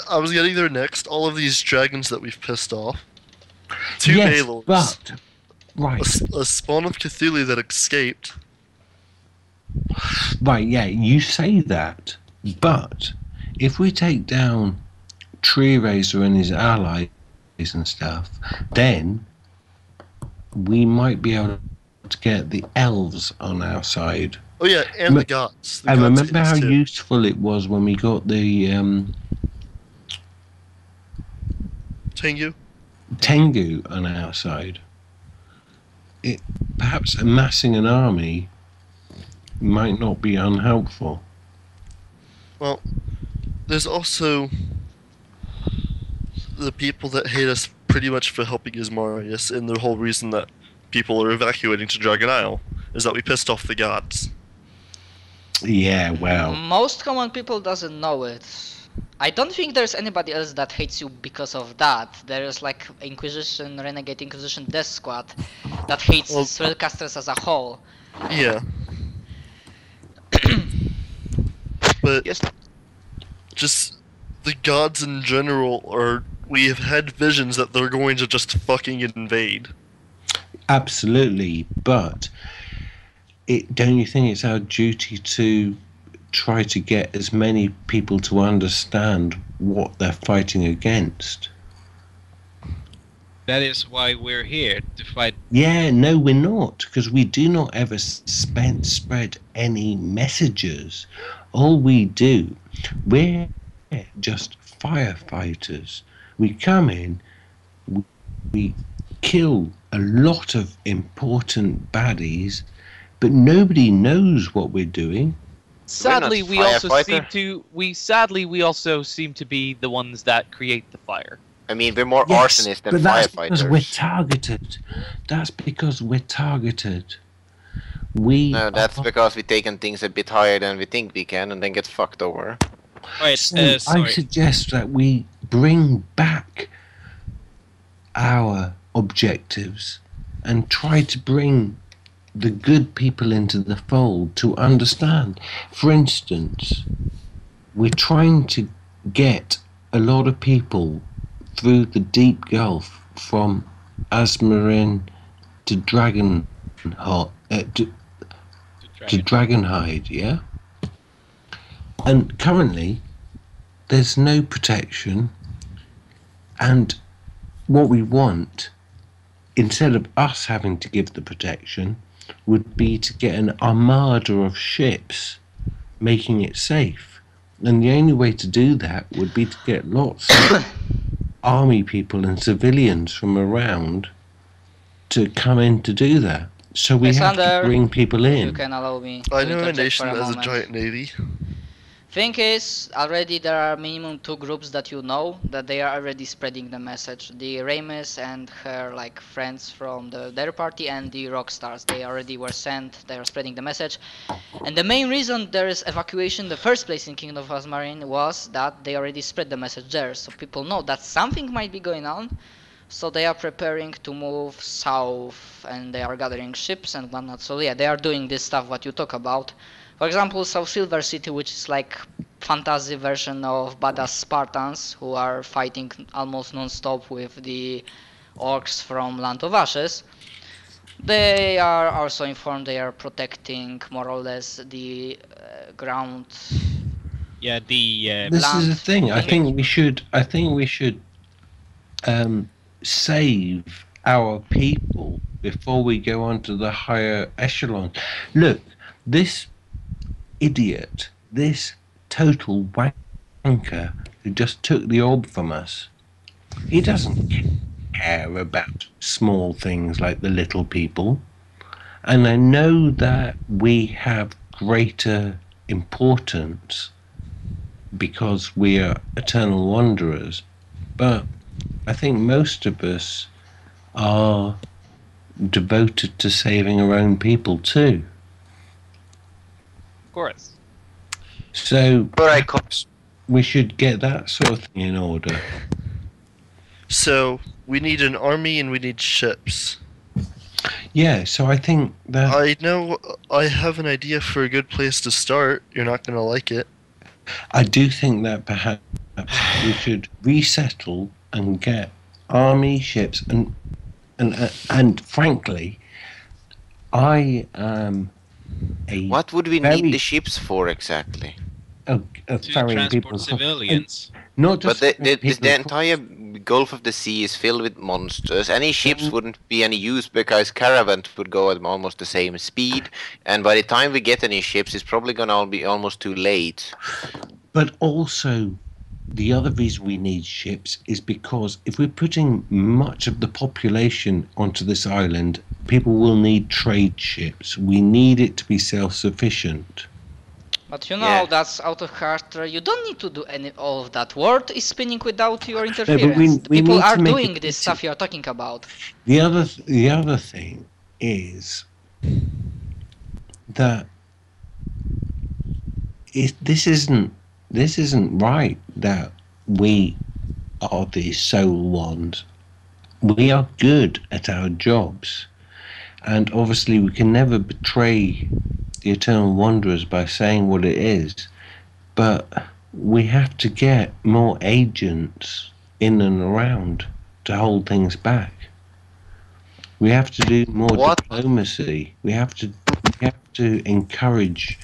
I was getting there next. All of these dragons that we've pissed off. Two Yes, Balors. but right, A spawn of Cthulhu that escaped. right, yeah, you say that, but if we take down Tree Razor and his allies and stuff, then we might be able to get the elves on our side. Oh yeah, and the gods. And remember how useful it was when we got the Tengu on our side. Perhaps amassing an army might not be unhelpful. Well, there's also the people that hate us pretty much for helping Ismarius, and the whole reason that people are evacuating to Dragon Isle is that we pissed off the gods. Yeah, well... Most common people doesn't know it. I don't think there's anybody else that hates you because of that. There is like Inquisition, Renegade Inquisition Death Squad that hates spellcasters as a whole. Yeah. But yes. Just the gods in general are... We have had visions that they're going to just fucking invade. Absolutely, but don't you think it's our duty to try to get as many people to understand what they're fighting against? That is why we're here, to fight. Yeah, no, we're not, because we do not ever spread any messages. All we do, we're just firefighters. We come in, we kill a lot of important baddies, but nobody knows what we're doing. Sadly, we also seem to be the ones that create the fire. I mean, we're more arsonists than but that's firefighters. because we're targeted. That's because we're targeted. That's because we've taken things a bit higher than we think we can, and then get fucked over. Right, I suggest that we bring back our objectives and try to bring the good people into the fold to understand. For instance, we're trying to get a lot of people through the deep gulf from Asmarin to Dragonhide, yeah? And currently, there's no protection, and what we want, instead of us having to give the protection, would be to get an armada of ships making it safe. And the only way to do that would be to get lots of army people and civilians from around to come in to do that. So we have to bring people in. You can allow me. I know a nation that has a giant navy. Thing is, already there are minimum 2 groups that you know that they are already spreading the message. The Ramis and her friends from their party, and the Rockstars. They already were sent. They are spreading the message. And the main reason there is evacuation in the first place in Kingdom of Asmarine was that they already spread the message there. So people know that something might be going on. So they are preparing to move south, and they are gathering ships and whatnot. So yeah, they are doing this stuff what you talk about. For example, South Silver City, which is like fantasy version of badass Spartans who are fighting almost non-stop with the orcs from Land of Ashes. They are also informed they are protecting more or less the ground. Yeah, this is the thing. I think we should save our people before we go on to the higher echelon. Look, this idiot, this total wanker who just took the orb from us, he doesn't care about small things like the little people. And I know that we have greater importance because we are eternal wanderers, but I think most of us are devoted to saving our own people too. Of course. So we should get that sort of thing in order. So we need an army and we need ships. Yeah, so I think that... I have an idea for a good place to start. You're not going to like it. I do think that perhaps we should resettle and get army ships and frankly, I am a What would we very- need the ships for exactly? of To ferrying people transport civilians. not But just the ferrying people entire Gulf of the Sea is filled with monsters. Any ships Mhm. wouldn't be any use because caravans would go at almost the same speed. And by the time we get any ships, it's probably gonna be almost too late. But also, the other reason we need ships is because if we're putting much of the population onto this island, people will need trade ships. We need it to be self-sufficient. But you know, Yeah. that's out of character. You don't need to do all of that. World is spinning without your but interference. we People need to are make doing it this stuff you're talking about. The other thing is that this isn't right that we are the sole ones. We are good at our jobs, and obviously we can never betray the Eternal Wanderers by saying what it is, but we have to get more agents in and around to hold things back. We have to do more What? diplomacy. We have to encourage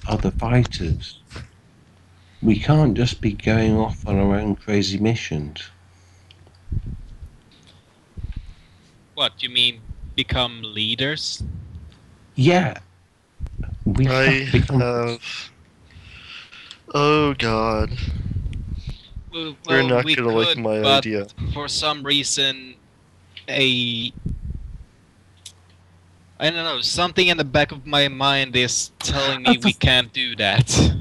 other fighters. We can't just be going off on our own crazy missions. What, you mean become leaders? Yeah. We I have to become have. Oh god. Well, You're not we gonna like could, my but idea. for some reason, I don't know, something in the back of my mind is telling me we can't do that.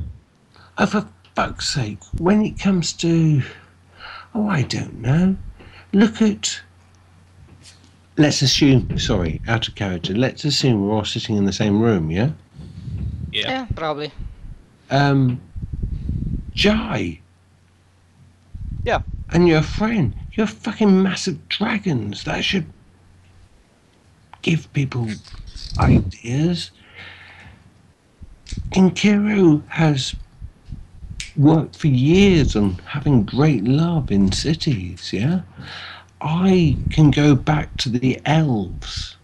Oh, for fuck's sake, when it comes to... Oh, I don't know. Look at... Let's assume... Sorry, out of character. Let's assume we're all sitting in the same room, yeah? Yeah. Yeah, probably. Jai. Yeah. And your friend. You're fucking massive dragons. That should give people ideas. Inkiru has worked for years on having great love in cities, yeah? I can go back to the elves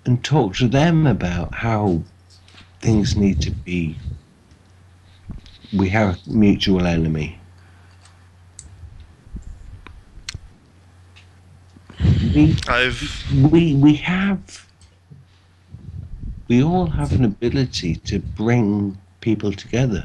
and talk to them about how things need to be. We have a mutual enemy. We all have an ability to bring people together.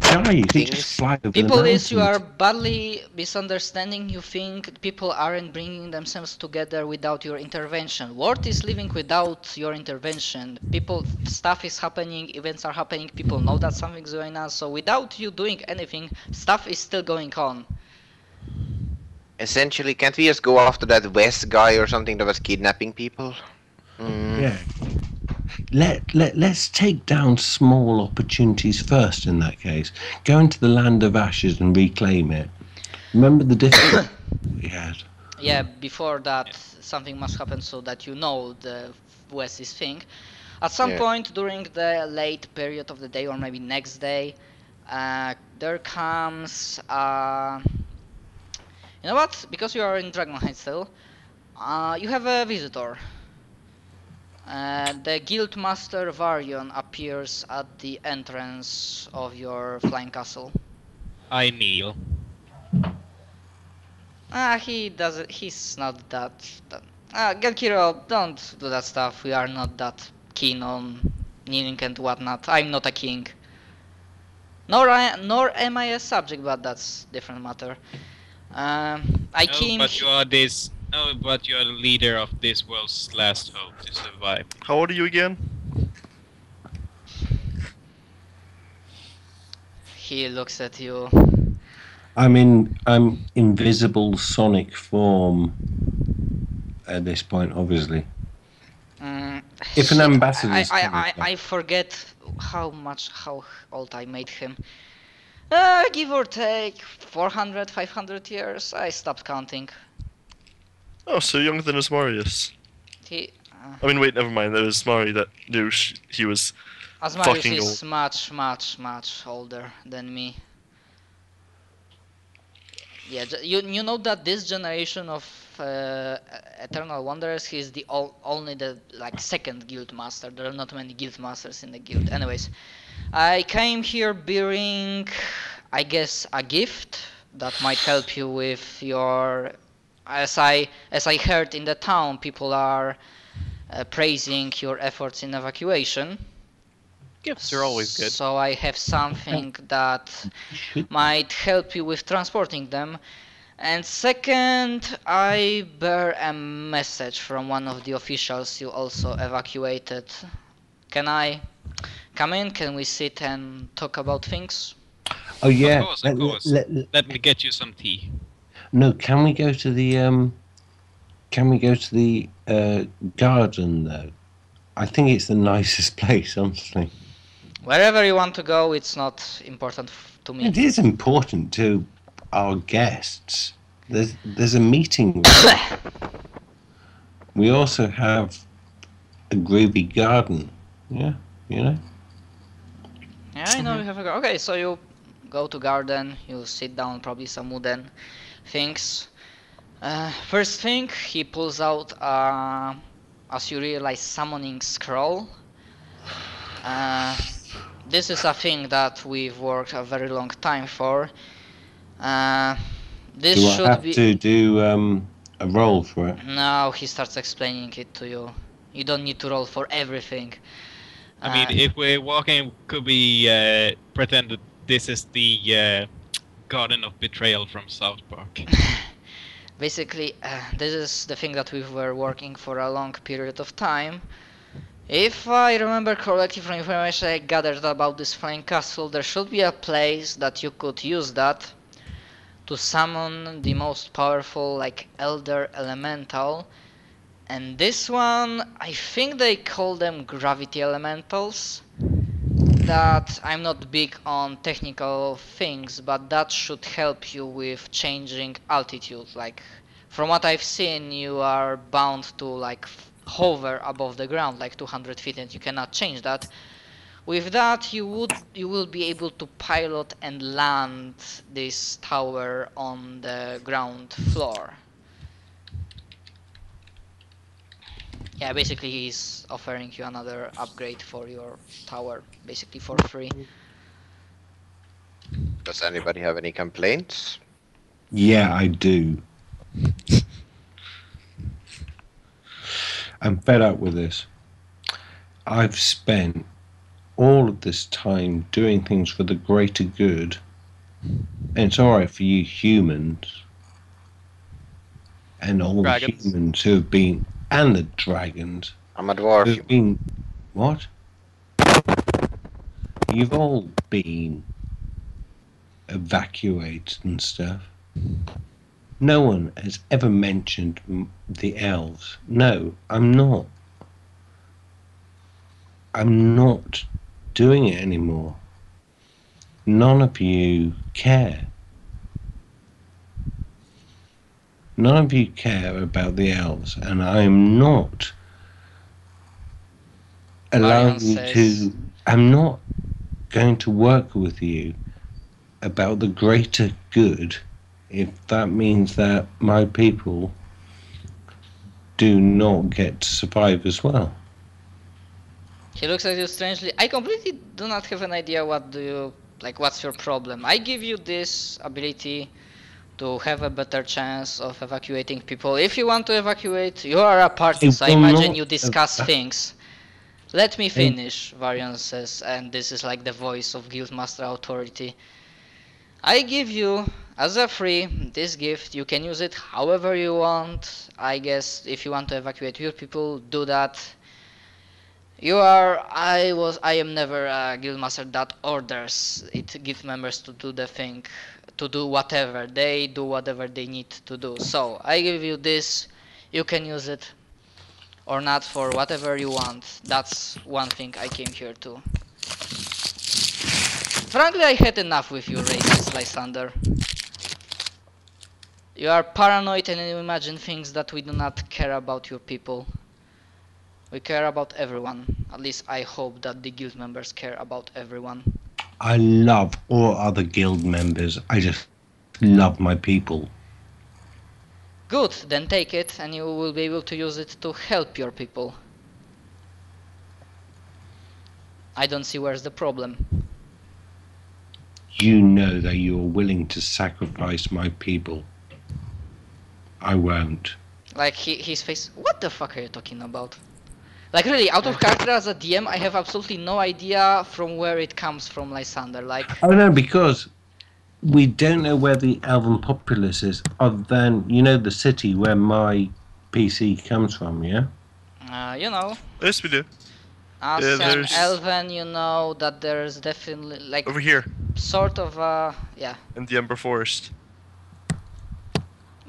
Jai, you can just fly over People the is you are mountains. badly misunderstanding. You think people aren't bringing themselves together without your intervention. World is living without your intervention. Stuff is happening, events are happening, people know that something's going on. So without you doing anything, stuff is still going on. Essentially, can't we just go after that West guy or something that was kidnapping people? Yeah. Let's take down small opportunities first in that case. Go into the land of ashes and reclaim it. Remember the difficulty we had? Yeah, before that, something must happen so that you know the West is thing. At some Yeah. point during the late period of the day, or maybe next day, there comes. You know what? Because you are in Dragonhide still, you have a visitor. The Guildmaster Varion appears at the entrance of your flying castle. I kneel. He's not that. Gelkiro, don't do that stuff. We are not that keen on kneeling and whatnot. I'm not a king. Nor am I a subject, but that's different matter. I came. But you are this. Oh, but you are the leader of this world's last hope to survive. How old are you again? He looks at you. I'm invisible sonic form at this point, obviously. If an ambassador is coming I forget how old I made him. Give or take 400, 500 years. I stopped counting. Oh, so younger than Asmarius. He. I mean, wait, never mind. That was Mari that knew he was Asmarius fucking is much older than me. Yeah, you know that this generation of Eternal Wanderers, he's the only the like second guild master. There are not many guild masters in the guild. Anyways, I came here bearing, I guess, a gift that might help you with your. As I heard in the town, people are praising your efforts in evacuation. Gifts are always good. So I have something that might help you with transporting them. And second, I bear a message from one of the officials you also evacuated. Can I come in? Can we sit and talk about things? Oh yeah. Of course. Let me get you some tea. No, can we go to the garden though? I think it's the nicest place, honestly. Wherever you want to go, it's not important to me. It is important to our guests. There's a meeting room. We also have a groovy garden. Yeah, you know. Yeah, I know you have a garden. Okay, so you go to garden, you sit down, probably some wooden things. First thing, he pulls out, as you realize, summoning scroll. This is a thing that we've worked a very long time for. This Do I should have be. to do a roll for it? No, he starts explaining it to you. You don't need to roll for everything. I mean, if we're walking, could we pretend that this is the Garden of Betrayal from South Park? Basically, this is the thing that we were working for a long period of time. If I remember correctly from information I gathered about this flying castle, there should be a place that you could use that to summon the most powerful, like, elder elemental. And this one, I think they call them gravity elementals. That I'm not big on technical things, but that should help you with changing altitude. Like, from what I've seen, you are bound to like hover above the ground, like 200 feet, and you cannot change that. With that, you will be able to pilot and land this tower on the ground floor. Yeah, basically he's offering you another upgrade for your tower, basically for free. Does anybody have any complaints? Yeah, I do. I'm fed up with this. I've spent all of this time doing things for the greater good. And it's alright for you humans. And all Dragons. the humans who have been... And the dragons. I'm a dwarf. Who've been... What? You've all been evacuated and stuff. No one has ever mentioned the elves. No, I'm not. I'm not doing it anymore. None of you care. None of you care about the elves, and I'm not allowing you to... I'm not going to work with you about the greater good if that means that my people do not get to survive as well. He looks at you strangely. I completely do not have an idea what's your problem. I give you this ability to have a better chance of evacuating people. If you want to evacuate, you are a party, so I imagine you discuss things. Let me finish, Varian says, and this is like the voice of Guildmaster Authority. I give you, as a free, this gift. You can use it however you want. I guess if you want to evacuate your people, do that. I am never a guildmaster that orders it guild members to do the thing, to do whatever. They do whatever they need to do. So I give you this. You can use it or not for whatever you want. That's one thing I came here to. Frankly, I had enough with you, racist Lysander. You are paranoid and you imagine things that we do not care about your people. I give you this. You can use it or not for whatever you want. That's one thing I came here to. Frankly, I had enough with you, racist Lysander. You are paranoid and you imagine things that we do not care about your people. We care about everyone. At least I hope that the guild members care about everyone. I love all other guild members. I just love my people. Good, then take it and you will be able to use it to help your people. I don't see where's the problem. You know that you're willing to sacrifice my people. I won't. Like his face. What the fuck are you talking about? Like really, out of character as a DM, I have absolutely no idea from where it comes from, Lysander. Like. Oh no, because we don't know where the elven populace is, other than, you know, the city where my PC comes from, yeah? You know. Yes, we do. As Yeah, an there's- elven, you know that there's definitely like Over here, sort of yeah. in the Ember Forest.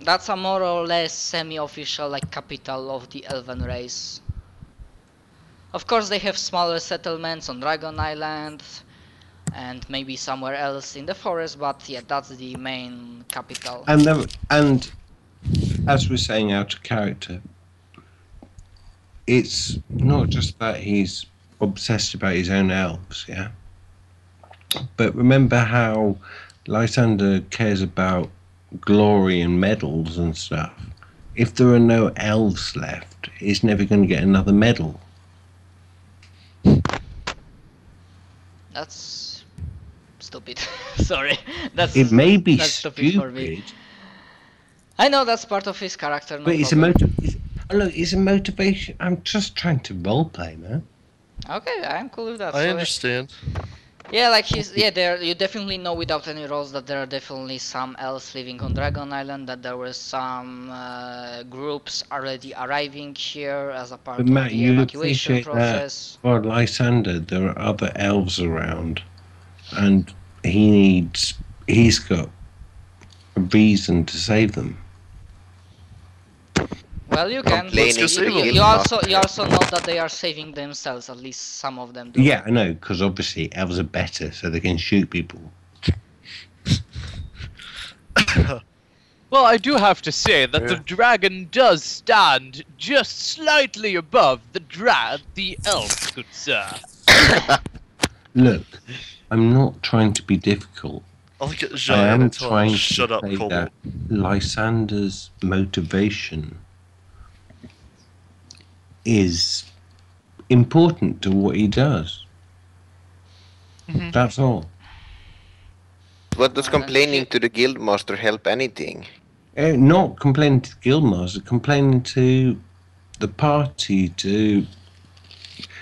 That's a more or less semi-official like capital of the elven race. Of course they have smaller settlements on Dragon Island and maybe somewhere else in the forest, but yeah, that's the main capital. And as we're saying out of character, it's not just that he's obsessed about his own elves, yeah? But remember how Lysander cares about glory and medals and stuff. If there are no elves left, he's never going to get another medal. That's stupid. Sorry, It may be that's stupid for me. stupid, I know that's part of his character. No but it's a problem. look, it's a motivation. I'm just trying to roleplay, man. Okay, I'm cool with that. I So, understand. yeah, like there. You definitely know without any roles that there are definitely some elves living on Dragon Island. That there were some groups already arriving here as a part But of Matt, the you evacuation appreciate that. process. For Lysander, there are other elves around, and he's got a reason to save them. Well, you can. Let's You, go save them. you also know that they are saving themselves. At least some of them do. Yeah, I know, because obviously elves are better, so they can shoot people. Well, I do have to say that the Yeah. dragon does stand just slightly above the elf, good sir. Look, I'm not trying to be difficult. I'll look at I Jean am and tell him, trying shut to up, say Kobold. that Lysander's motivation is important to what he does. Mhm. That's all. What does complaining to the guildmaster help anything? Not complaining to the Guildmaster, complaining to the party, to...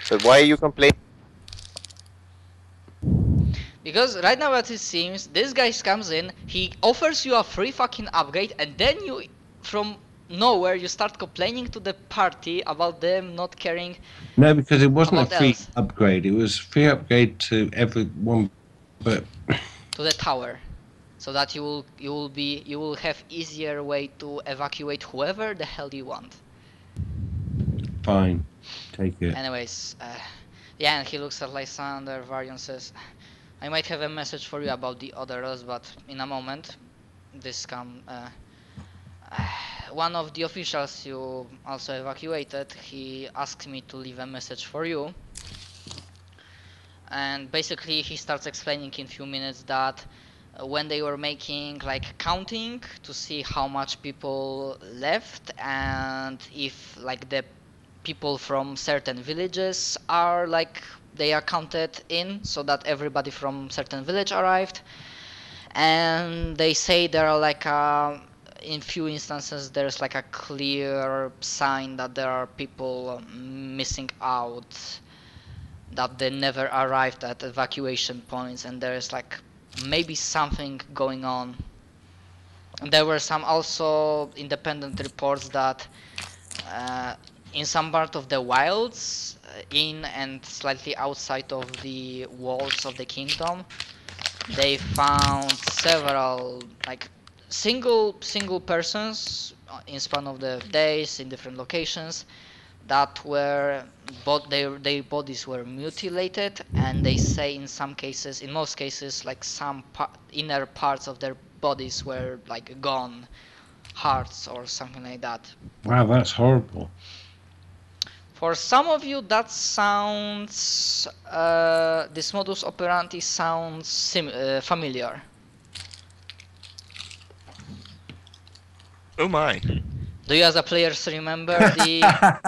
But why are you complaining? Because right now, as it seems, this guy comes in, he offers you a free fucking upgrade, and then you, from nowhere, you start complaining to the party about them not caring. No, because it wasn't a About free elves. upgrade. It was free upgrade to everyone, but To the tower, so that you will have easier way to evacuate whoever the hell you want. fine. Take it. Anyways, yeah, and he looks at Lysander. Varian says, "I might have a message for you about the others, but in a moment." This one of the officials you also evacuated. He asked me to leave a message for you. And basically he starts explaining in few minutes that when they were making like counting to see how much people left and if like the people from certain villages are like they are counted in so that everybody from certain village arrived, and they say there are like in few instances there's like a clear sign that there are people missing out, that they never arrived at evacuation points, and there is like maybe something going on. And there were some also independent reports that in some part of the wilds, in and slightly outside of the walls of the kingdom, they found several like single persons in span of the days in different locations that were their bodies were mutilated, and they say in some cases, in most cases, like some inner parts of their bodies were like gone, hearts or something like that. Wow, that's horrible. For some of you, that sounds. This modus operandi sounds familiar. Oh my. Do you, as a player, remember the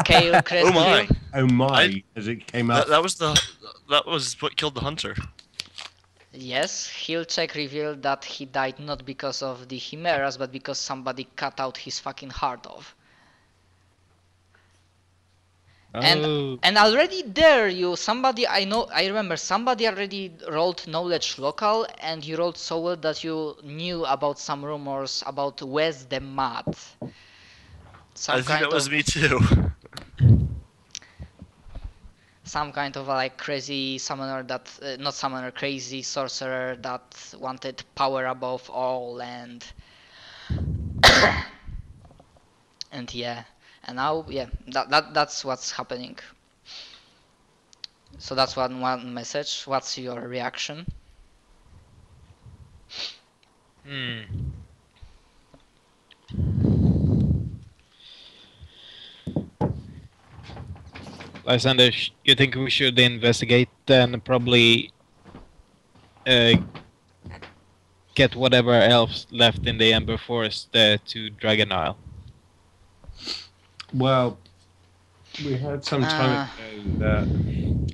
Kale Crest Oh my. deal? Oh my! I- As it came up. That was what killed the hunter. Yes, he'll check revealed that he died not because of the chimeras, but because somebody cut out his fucking heart off. Oh. And already there, I remember somebody already rolled knowledge local, and you rolled so well that you knew about some rumors about Wes the Mad. I think that was me too. Some kind of like crazy summoner that, not summoner, crazy sorcerer that wanted power above all, and and yeah, and now yeah, that's what's happening. So that's one message. What's your reaction? Lysander, you think we should investigate and probably get whatever else left in the Ember Forest to Dragon Isle? Well, we had some time ago that.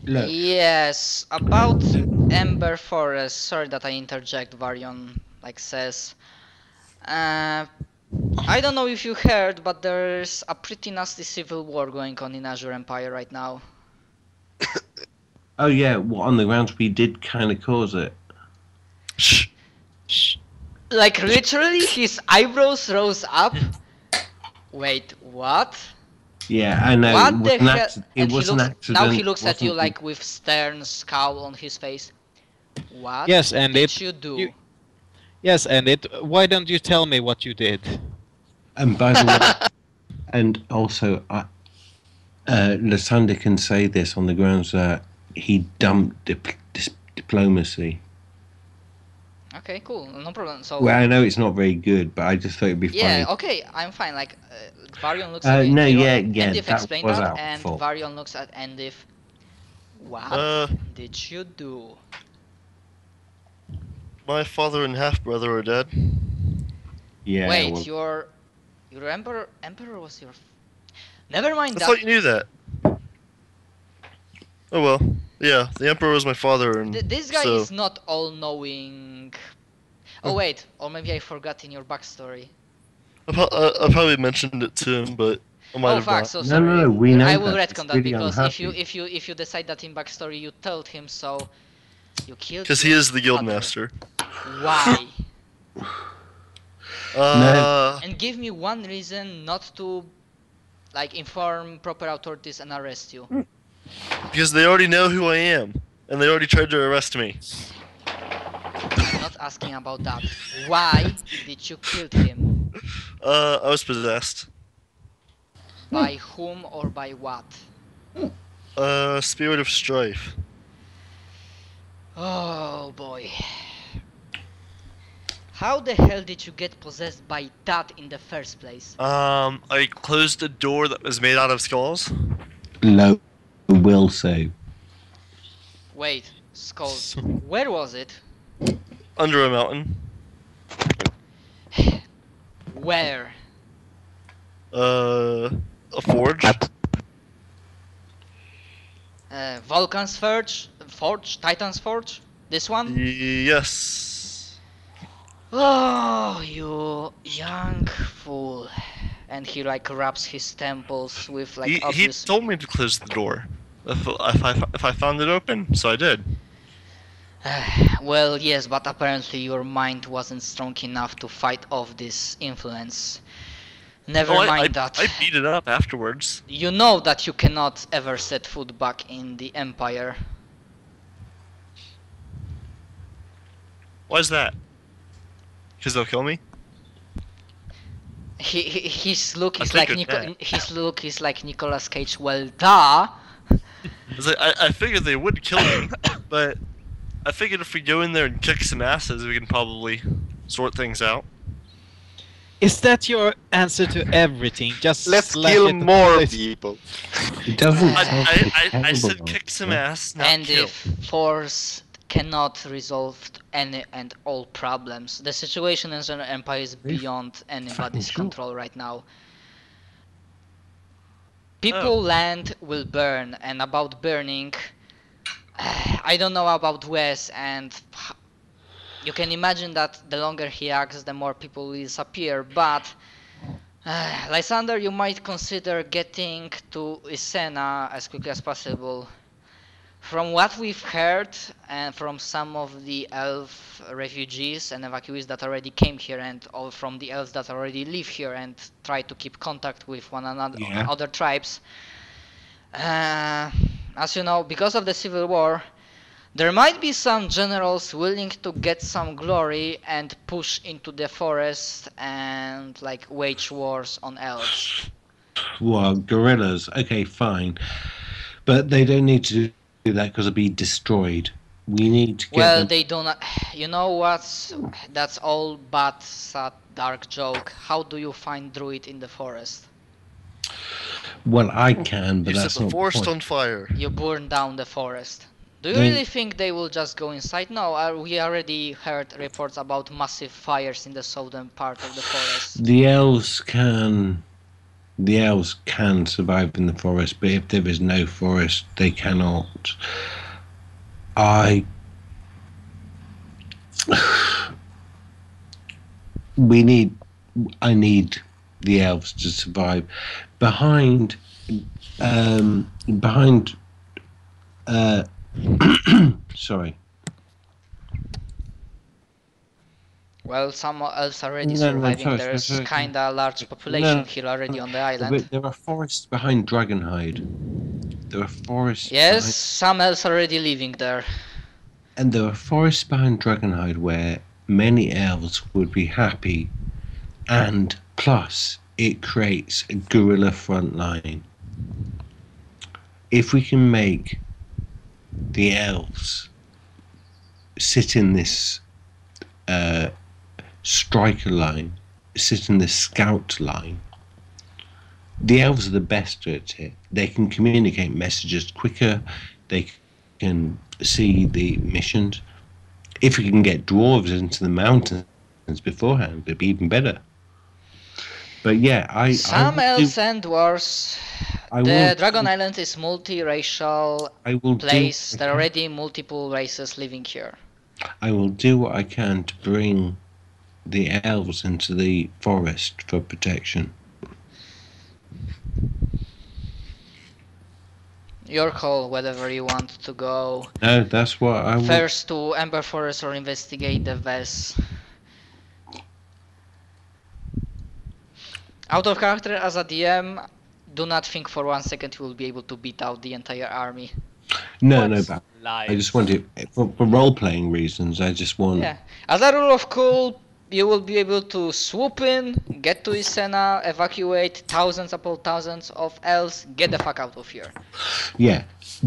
Look, Yes, about Ember Forest. Sorry that I interject. Varion says. I don't know if you heard, but there's a pretty nasty civil war going on in Azure Empire right now. oh yeah, well, on the grounds we did kind of cause it. Shh. Like literally, his eyebrows rose up. Wait, what? Yeah, I know. What it the was an hell? accident. And It was he an looks, accident. now he looks at you wasn't like with stern scowl on his face. What Yes, and did it. you do? Yes, and it. Why don't you tell me what you did? And by the way, and also, Lysander can say this on the grounds that he dumped diplomacy. Okay, cool, no problem. So Well, I know it's not very good, but I just thought it'd be yeah, funny. okay, I'm fine. Like Varion looks at No, Endif, yeah, Endif that explained was that, our and fault. Varion looks at Endif. What did you do? My father and half brother are dead. Yeah. Wait, well, your emperor was your. Never mind I that. thought you knew that. Oh well. Yeah, the emperor was my father, and This guy so is not all-knowing. Oh wait, or maybe I forgot in your backstory. I probably mentioned it to him, but I might Oh have fuck, not. so No, sorry. no, we know I will that. retcon It's that really because unhappy. if you decide that in backstory you told him, so you killed. Because he your is the guild father. master. Why? And And give me one reason not to, inform proper authorities and arrest you. because they already know who I am, and they already tried to arrest me. I'm not asking about that. Why did you kill him? I was possessed. By whom or by what? Spirit of strife. Oh boy. How the hell did you get possessed by that in the first place? I closed a door that was made out of skulls. low will save. Wait, skulls. Where was it? Under a mountain. Where? A forge. Vulcan's Forge? Titan's Forge? This one? Yes. Oh, you young fool. And he rubs his temples with He obvious... told me to close the door. If I found it open, so I did. Well, yes, but apparently your mind wasn't strong enough to fight off this influence. Never mind that. I beat it up afterwards. You know that you cannot ever set foot back in the Empire. Why is that? Because they'll kill me? His look I is think like it's that. his look is like Nicolas Cage. Well, duh. It's like, I figured they would kill me, but I figured if we go in there and kick some asses, we can probably sort things out. Is that your answer to everything? Just Let's slash kill it more to- people. It doesn't. I said kick some ass, not And kill. if force cannot resolve any and all problems, the situation in the Empire is beyond anybody's sure. control right now. People, land will burn, and about burning, I don't know about Wes, and you can imagine that the longer he acts, the more people will disappear, but Lysander, you might consider getting to Isena as quickly as possible. From what we've heard, and from some of the elf refugees and evacuees that already came here, and all from the elves that already live here and try to keep contact with one another, Yeah. other tribes, as you know, because of the civil war, there might be some generals willing to get some glory and push into the forest and like wage wars on elves. Well, gorillas. Okay, fine, but they don't need to do that because they'll be destroyed. We need to get Well, them. they don't. You know what's? That's all but sad dark joke. How do you find druid in the forest? Well, I can, but You set that's the not forest point. on fire. You burn down the forest. Do you They- really think they will just go inside? No, we already heard reports about massive fires in the southern part of the forest. The elves can. The elves can survive in the forest, but if there is no forest, they cannot. I need the elves to survive. Behind sorry. Well, some elves already No, no, surviving. sorry, There's sorry. kinda large population No, here already on the island. There are forests behind Dragonhide. There are forests Yes, some elves already living there. and there are forests behind Dragonhide where many elves would be happy, and plus it creates a guerrilla front line. If we can make the elves sit in this striker line, sit in this scout line, the elves are the best at it. They can communicate messages quicker, they can see the missions. If we can get dwarves into the mountains beforehand, it'd be even better. But yeah, Some I will elves and dwarves. I The will Dragon do- Island is multiracial I will place. do, There are already multiple races living here. I will do what I can to bring the elves into the forest for protection. Your call, wherever you want to go. No, that's what I will. First to Ember Forest or investigate the Ves. Out of character as a DM, do not think for 1 second you will be able to beat out the entire army. No, What's but lies? I just want it for role-playing reasons. I just want. Yeah. As a rule of cool, you will be able to swoop in, get to Isena, evacuate thousands upon thousands of elves, get the fuck out of here. Yeah,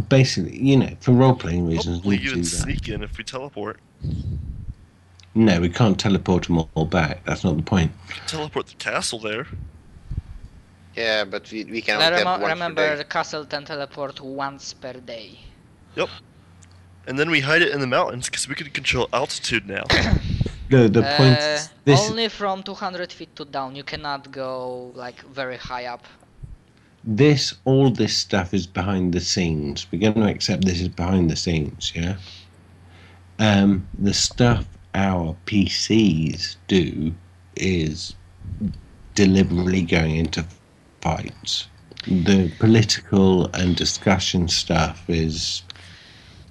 basically, for role-playing reasons. Hopefully we you do can that. sneak in if we teleport. No, we can't teleport them all back. That's not the point. Teleport the castle there. Yeah, but we can Now only have one per remember, day. the castle can teleport once per day. And then we hide it in the mountains because we can control altitude now. The point is this. Only from 200 feet to down. You cannot go like very high up. All this stuff is behind the scenes. We're going to accept this is behind the scenes, yeah? The stuff our PCs do is deliberately going into fights. The political and discussion stuff is...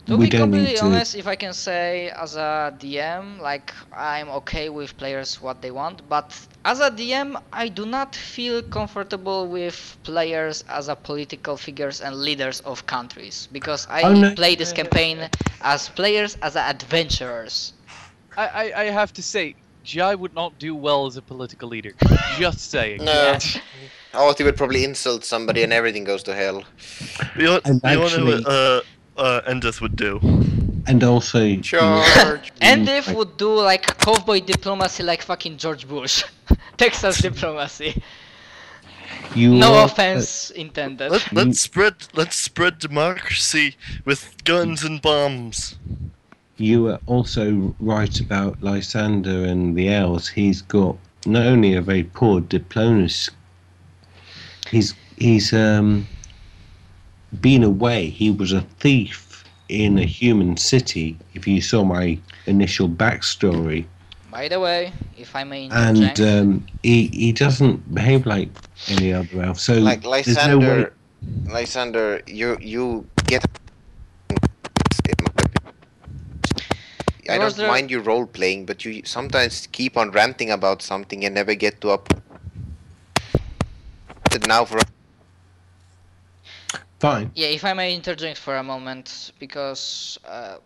To we be don't need completely to... honest, if I can say as a DM, like I'm okay with players what they want, but as a DM, I do not feel comfortable with players as a political figures and leaders of countries, because I Oh, no. play this campaign as players, as adventurers. I have to say, Jai would not do well as a political leader. Just saying. No. Alti would probably insult somebody and everything goes to hell. You know, And you know actually- what Endith would do? And also... Charge! Endif would do like cowboy diplomacy like fucking George Bush. Texas diplomacy. You No are- offense intended. Let's spread democracy with guns and bombs. You are also right about Lysander and the elves. He's got not only a very poor diplomacy. He's been away. He was a thief in a human city. If you saw my initial backstory, By the way, if I may and interject, he doesn't behave like any other elf. So Like there's no way. Lysander, you get. I Was don't there- mind you role playing, but you sometimes keep on ranting about something and never get to up. Now for Fine. yeah, if I may interject for a moment, because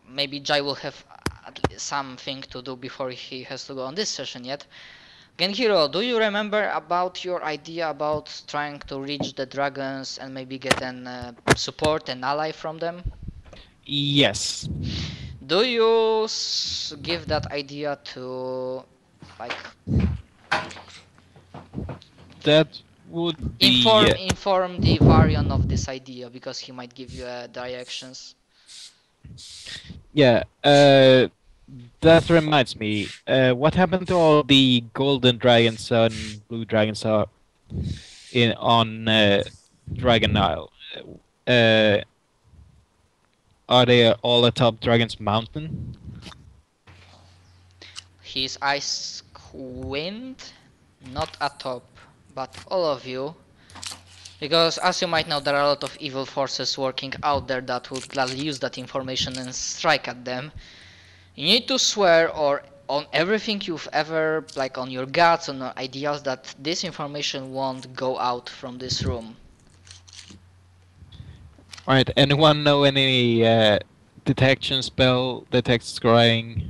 maybe Jai will have at least something to do before he has to go on this session yet. Genhiro, do you remember about your idea about trying to reach the dragons and maybe get an support and ally from them? Yes. Do you give that idea to, like, That would be... inform the Varian of this idea, because he might give you directions. Yeah, that reminds me. What happened to all the golden dragons and blue dragons on Dragon Isle? Are they all atop Dragon's Mountain? His Ice Wind, not atop, but all of you. Because as you might know, there are a lot of evil forces working out there that would gladly use that information and strike at them. You need to swear or on everything you've ever, like on your guts, on your ideas, that this information won't go out from this room. Right, anyone know any detection spell, detect scrying,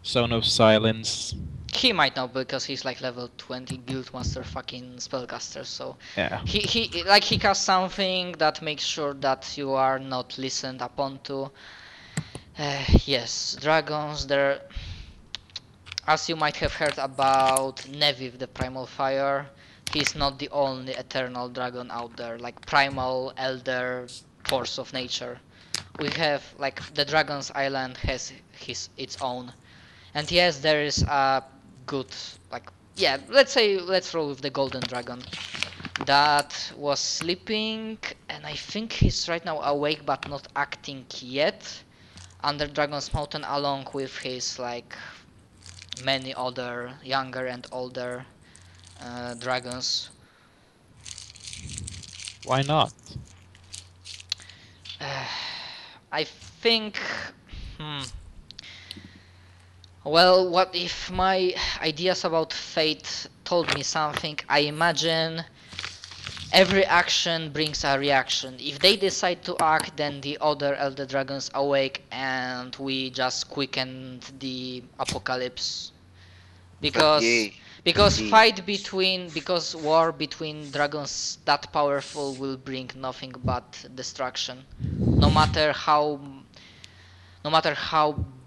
zone of silence? He might know because he's like level 20 guildmaster fucking spellcaster, so Yeah. he casts something that makes sure that you are not listened upon to. Yes, dragons, they're, as you might have heard about Neviv, the primal fire, he's not the only eternal dragon out there, like primal elder force of nature. We have, like, the Dragon's Island has its own. And yes, there is a good, like, yeah, let's roll with the golden dragon that was sleeping, and I think he's right now awake but not acting yet under Dragon's Mountain, along with his, like, many other younger and older dragons. Why not? I think, well, what if my ideas about fate told me something? I imagine every action brings a reaction. If they decide to act, then the other elder dragons awake and we just quickened the apocalypse. Because war between dragons that powerful will bring nothing but destruction. No matter how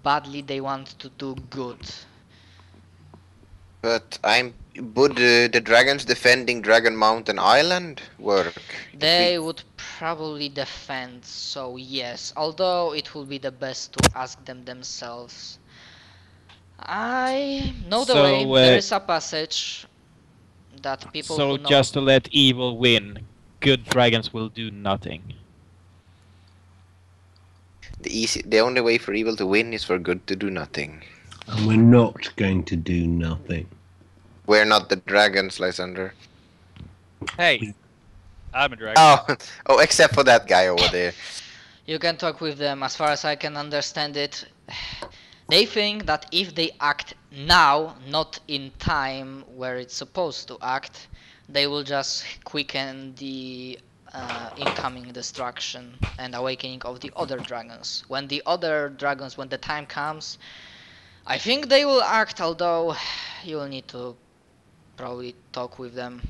badly they want to do good. But would the dragons defending Dragon Mountain Island work? They would probably defend, so yes, although it would be the best to ask them themselves. I know the way. There is a passage that people who know. Just to let evil win, good dragons will do nothing. The only way for evil to win is for good to do nothing. And we're not going to do nothing. We're not the dragons, Lysander. Hey, I'm a dragon. Oh, except for that guy over there. You can talk with them. As far as I can understand it, they think that if they act now, not in time where it's supposed to act, they will just quicken the incoming destruction and awakening of the other dragons. When the time comes, I think they will act, although you will need to probably talk with them.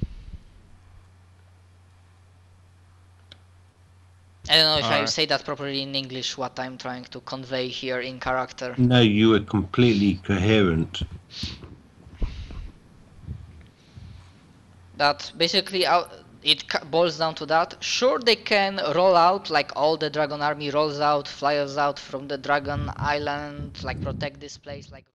I don't know if I say that properly in English, what I'm trying to convey here in character. No, you were completely coherent. That basically boils down to that. Sure, they can roll out, like all the dragon army rolls out, flies out from the dragon island, like protect this place, like